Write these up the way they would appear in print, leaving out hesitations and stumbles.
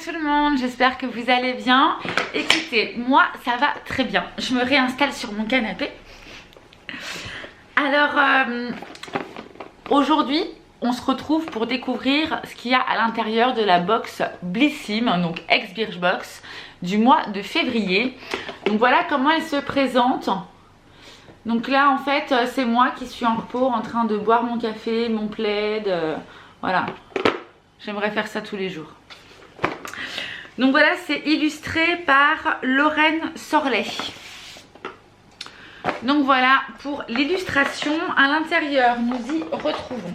tout le monde, j'espère que vous allez bien. Écoutez, moi ça va très bien. Je me réinstalle sur mon canapé. Alors, aujourd'hui, on se retrouve pour découvrir ce qu'il y a à l'intérieur de la box Blissim, donc ex-Birchbox, du mois de février. Donc voilà comment elle se présente. Donc là, en fait, c'est moi qui suis en repos, en train de boire mon café, mon plaid, voilà. J'aimerais faire ça tous les jours. Donc voilà, c'est illustré par Lorraine Sorlet. Donc voilà pour l'illustration. À l'intérieur, nous y retrouvons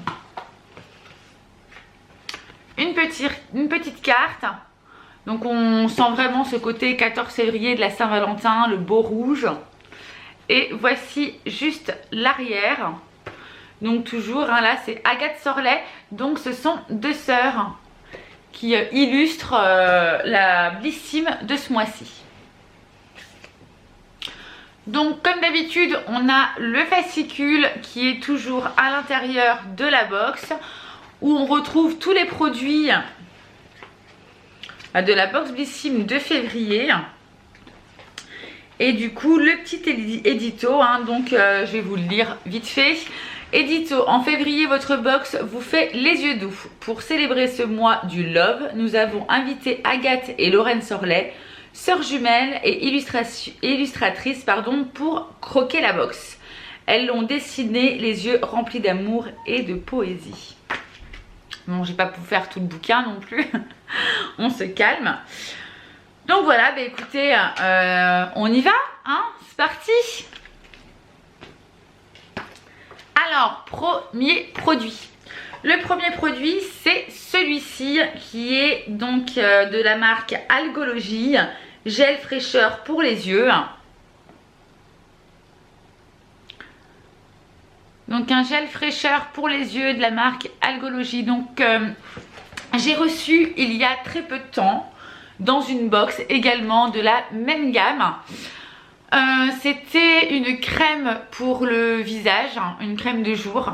une petite carte. Donc on sent vraiment ce côté 14 février de la Saint-Valentin, le beau rouge. Et voici juste l'arrière. Donc toujours, hein, là c'est Agathe Sorlet. Donc ce sont deux sœurs qui illustrent la Blissim de ce mois-ci. Donc comme d'habitude, on a le fascicule qui est toujours à l'intérieur de la box, où on retrouve tous les produits de la box Blissim de février. Et du coup, le petit édito, hein, donc je vais vous le lire vite fait. Édito, en février, votre box vous fait les yeux doux. Pour célébrer ce mois du love, nous avons invité Agathe et Lorraine Sorlet, sœurs jumelles et illustratrices, pour croquer la box. Elles l'ont dessinée, les yeux remplis d'amour et de poésie. Bon, j'ai pas pu faire tout le bouquin non plus. On se calme. Donc voilà, bah écoutez, on y va, hein, c'est parti. Alors, premier produit. Le premier produit, c'est celui-ci qui est donc de la marque Algologie, gel fraîcheur pour les yeux. Donc un gel fraîcheur pour les yeux de la marque Algologie. Donc j'ai reçu il y a très peu de temps dans une box également de la même gamme. C'était une crème pour le visage, hein, une crème de jour,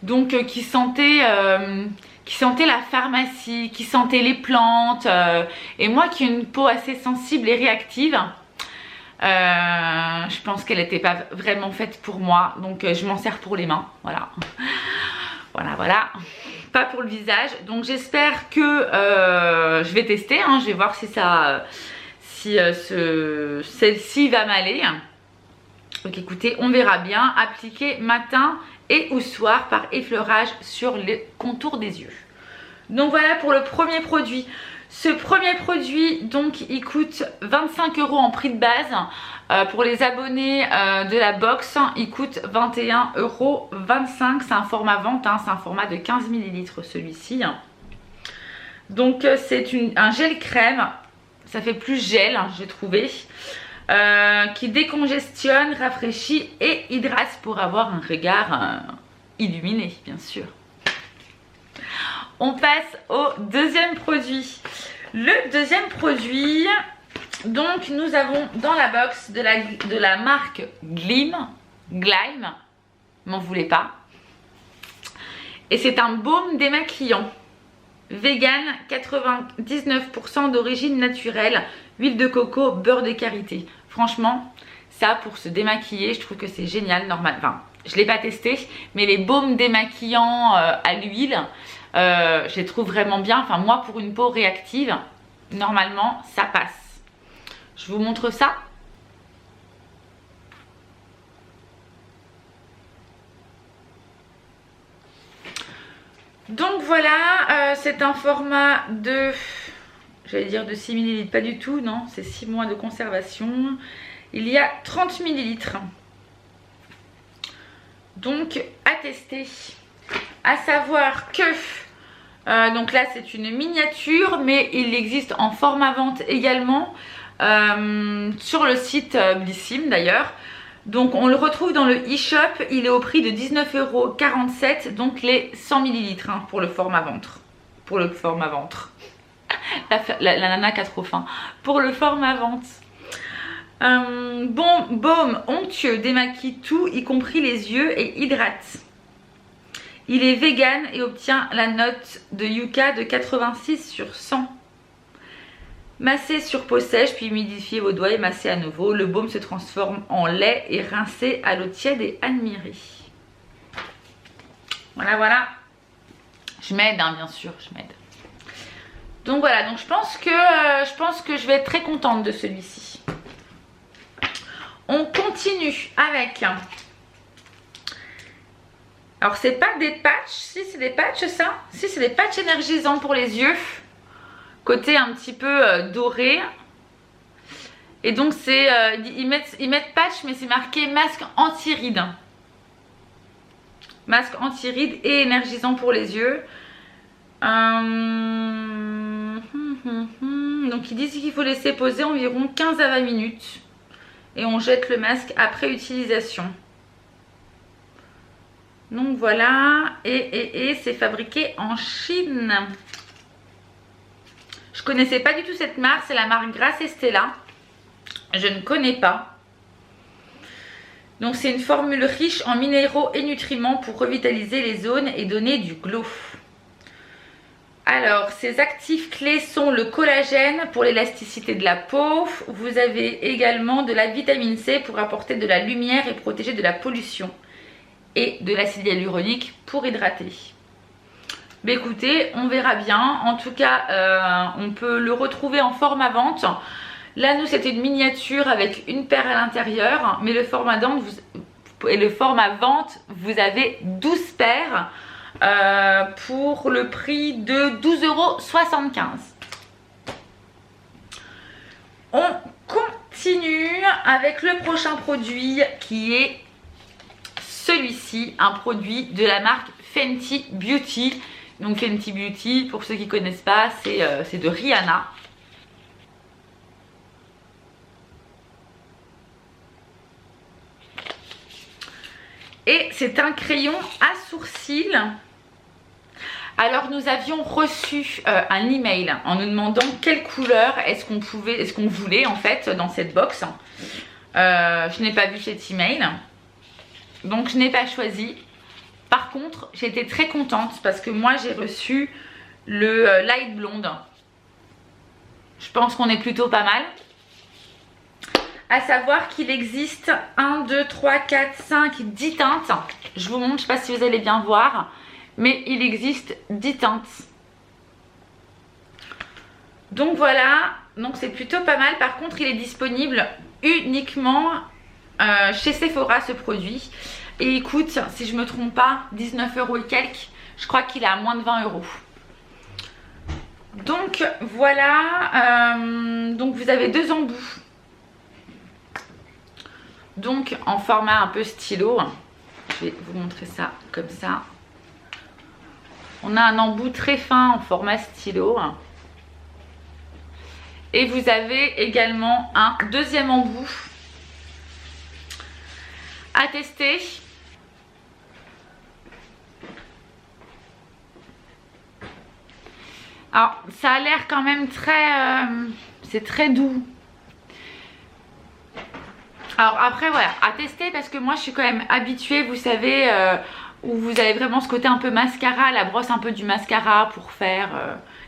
donc qui sentait la pharmacie, qui sentait les plantes, et moi qui ai une peau assez sensible et réactive, je pense qu'elle n'était pas vraiment faite pour moi, donc je m'en sers pour les mains, voilà. Voilà, pas pour le visage. Donc j'espère que je vais tester, hein, je vais voir si ça... celle-ci va m'aller. Donc écoutez, on verra bien. Appliquer matin et ou soir par effleurage sur les contours des yeux. Donc voilà pour le premier produit. Ce premier produit, donc il coûte 25 € en prix de base. Pour les abonnés de la box, il coûte 21,25 €. C'est un format vente, hein, c'est un format de 15 ml celui-ci. Donc c'est un gel crème. Ça fait plus gel, hein, j'ai trouvé, qui décongestionne, rafraîchit et hydrate pour avoir un regard illuminé, bien sûr. On passe au deuxième produit. Le deuxième produit, donc nous avons dans la box de la marque Glime, m'en voulez pas. Et c'est un baume démaquillant. Vegan, 99% d'origine naturelle, huile de coco, beurre de karité. Franchement, ça pour se démaquiller, je trouve que c'est génial, normal. Enfin, je ne l'ai pas testé, mais les baumes démaquillants à l'huile, je les trouve vraiment bien. Enfin, moi, pour une peau réactive, normalement, ça passe. Je vous montre ça. Donc voilà, c'est un format de, j'allais dire de 6 ml, pas du tout, non, c'est 6 mois de conservation. Il y a 30 ml. Donc à tester. À savoir que, donc là c'est une miniature, mais il existe en format vente également sur le site Blissim d'ailleurs. Donc on le retrouve dans le e-shop, il est au prix de 19,47 €, donc les 100 ml hein, pour le format ventre. Pour le format ventre. La nana qui a trop faim. Pour le format vente. Bon, baume onctueux, démaquille tout, y compris les yeux, et hydrate. Il est vegan et obtient la note de Yuka de 86 sur 100. Massez sur peau sèche, puis humidifiez vos doigts et massez à nouveau. Le baume se transforme en lait et rincez à l'eau tiède et admirez. Voilà, voilà. Je m'aide, hein, bien sûr, je m'aide. Donc voilà, donc je pense que je vais être très contente de celui-ci. On continue avec... Alors, c'est pas des patchs. Si, c'est des patchs, ça. Si, c'est des patchs énergisants pour les yeux. Côté un petit peu doré. Et donc, c'est ils mettent patch, mais c'est marqué masque anti-rides. Masque anti-rides et énergisant pour les yeux. Donc, ils disent qu'il faut laisser poser environ 15 à 20 minutes. Et on jette le masque après utilisation. Donc voilà, et c'est fabriqué en Chine. Je connaissais pas du tout cette marque, c'est la marque Grace Estella. Je ne connais pas. Donc c'est une formule riche en minéraux et nutriments pour revitaliser les zones et donner du glow. Alors, ces actifs clés sont le collagène pour l'élasticité de la peau. Vous avez également de la vitamine C pour apporter de la lumière et protéger de la pollution. Et de l'acide hyaluronique pour hydrater. Mais écoutez, on verra bien. En tout cas, on peut le retrouver en format vente. Là, nous, c'était une miniature avec une paire à l'intérieur. Mais le format vente, vous avez 12 paires pour le prix de 12,75 €. On continue avec le prochain produit qui est celui-ci, un produit de la marque Fenty Beauty. Donc Fenty Beauty, pour ceux qui ne connaissent pas, c'est de Rihanna. Et c'est un crayon à sourcils. Alors nous avions reçu un email en nous demandant quelle couleur est-ce qu'on voulait en fait dans cette box. Je n'ai pas vu cet email. Donc je n'ai pas choisi. Par contre, j'ai été très contente parce que moi j'ai reçu le light blonde. Je pense qu'on est plutôt pas mal. À savoir qu'il existe 1, 2, 3, 4, 5, 10 teintes. Je vous montre, je ne sais pas si vous allez bien voir. Mais il existe 10 teintes. Donc voilà, donc c'est plutôt pas mal. Par contre, il est disponible uniquement chez Sephora ce produit. Et il coûte, si je me trompe pas, 19 € et quelques. Je crois qu'il est à moins de 20 €. Donc voilà, donc vous avez deux embouts. Donc en format un peu stylo. Je vais vous montrer ça comme ça. On a un embout très fin en format stylo. Et vous avez également un deuxième embout à tester. Alors ça a l'air quand même très... c'est très doux. Alors après voilà, à tester parce que moi je suis quand même habituée, vous savez, où vous avez vraiment ce côté un peu mascara, la brosse un peu du mascara pour faire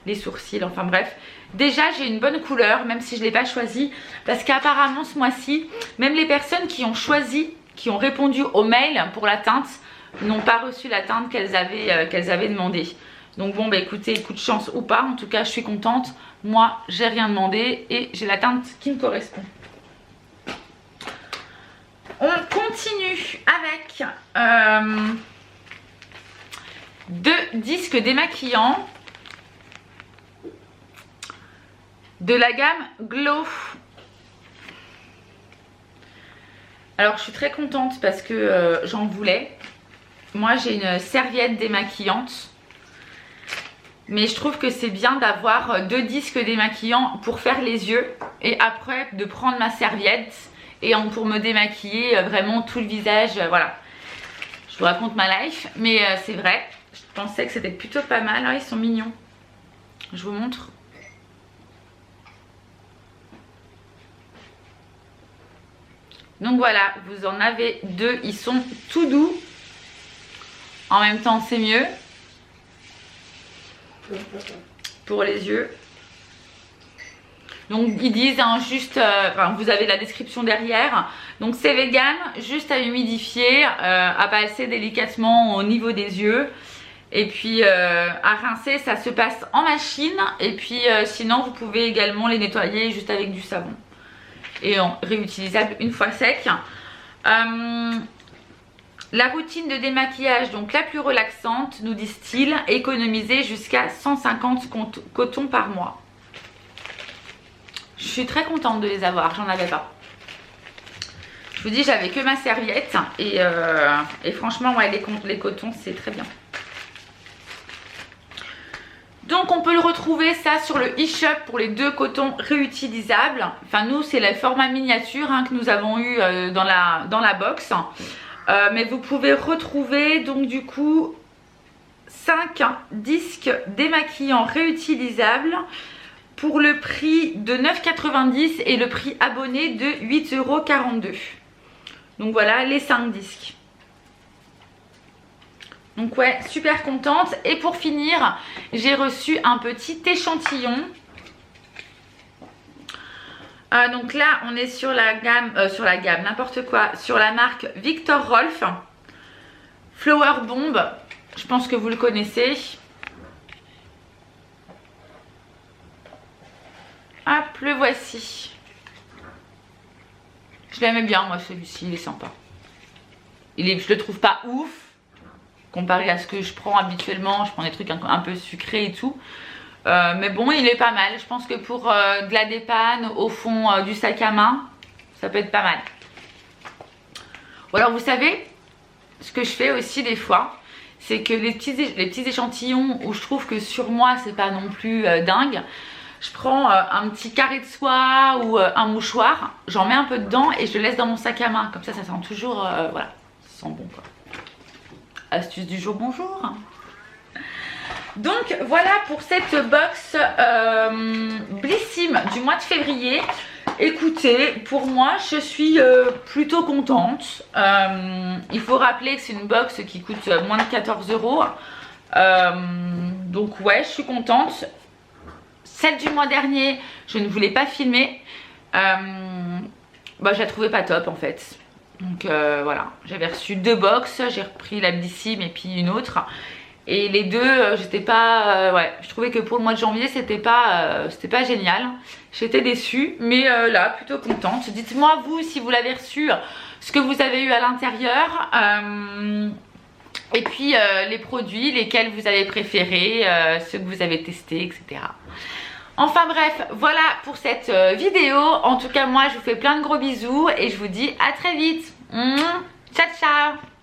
les sourcils, enfin bref. Déjà j'ai une bonne couleur, même si je ne l'ai pas choisie, parce qu'apparemment ce mois-ci, même les personnes qui ont choisi, qui ont répondu au mail pour la teinte, n'ont pas reçu la teinte qu'elles avaient demandé. Donc bon bah écoutez, coup de chance ou pas, en tout cas je suis contente. Moi j'ai rien demandé et j'ai la teinte qui me correspond. On continue avec deux disques démaquillants de la gamme Glow. Alors je suis très contente parce que j'en voulais. Moi j'ai une serviette démaquillante. Mais je trouve que c'est bien d'avoir deux disques démaquillants pour faire les yeux. Et après de prendre ma serviette et pour me démaquiller vraiment tout le visage. Voilà. Je vous raconte ma life. Mais c'est vrai. Je pensais que c'était plutôt pas mal. Ah, ils sont mignons. Je vous montre. Donc voilà, vous en avez deux. Ils sont tout doux. En même temps, c'est mieux. Pour les yeux. Donc ils disent hein, juste, enfin, vous avez la description derrière. Donc c'est vegan, juste à humidifier, à passer délicatement au niveau des yeux. Et puis à rincer, ça se passe en machine. Et puis sinon vous pouvez également les nettoyer juste avec du savon. Et réutilisable une fois sec. La routine de démaquillage, donc la plus relaxante, nous disent-ils, économiser jusqu'à 150 cotons par mois. Je suis très contente de les avoir, j'en avais pas. Je vous dis, j'avais que ma serviette et franchement, ouais, les cotons, c'est très bien. Donc on peut le retrouver ça sur le e-shop pour les 2 cotons réutilisables. Enfin nous c'est le format miniature hein, que nous avons eu dans la box. Mais vous pouvez retrouver donc du coup 5 disques démaquillants réutilisables pour le prix de 9,90 € et le prix abonné de 8,42 €. Donc voilà les 5 disques. Donc ouais, super contente. Et pour finir, j'ai reçu un petit échantillon. Donc là, on est sur la gamme, n'importe quoi, sur la marque Viktor Rolf. Flower Bomb, je pense que vous le connaissez. Hop, le voici. Je l'aimais bien, moi, celui-ci, il est sympa. Je le trouve pas ouf. Comparé à ce que je prends habituellement, je prends des trucs un peu sucrés et tout. Mais bon, il est pas mal. Je pense que pour de la dépanne au fond du sac à main, ça peut être pas mal. Ou alors vous savez, ce que je fais aussi des fois, c'est que les petits échantillons où je trouve que sur moi c'est pas non plus dingue, je prends un petit carré de soie ou un mouchoir, j'en mets un peu dedans et je le laisse dans mon sac à main. Comme ça sent toujours, voilà, ça sent bon quoi. Astuce du jour, bonjour. Donc voilà pour cette box Blissim du mois de février. Écoutez, pour moi je suis plutôt contente. Il faut rappeler que c'est une box qui coûte moins de 14 €. Donc ouais, je suis contente. Celle du mois dernier, je ne voulais pas filmer. Je la trouvais pas top en fait. Donc voilà, j'avais reçu 2 box, j'ai repris la Blissim et puis une autre. Et les deux, j'étais pas, ouais, je trouvais que pour le mois de janvier c'était pas génial. J'étais déçue, mais là plutôt contente. Dites-moi vous si vous l'avez reçu, ce que vous avez eu à l'intérieur. Et puis les produits, lesquels vous avez préférés, ceux que vous avez testés, etc. Enfin bref, voilà pour cette vidéo. En tout cas moi je vous fais plein de gros bisous et je vous dis à très vite. Ciao ciao.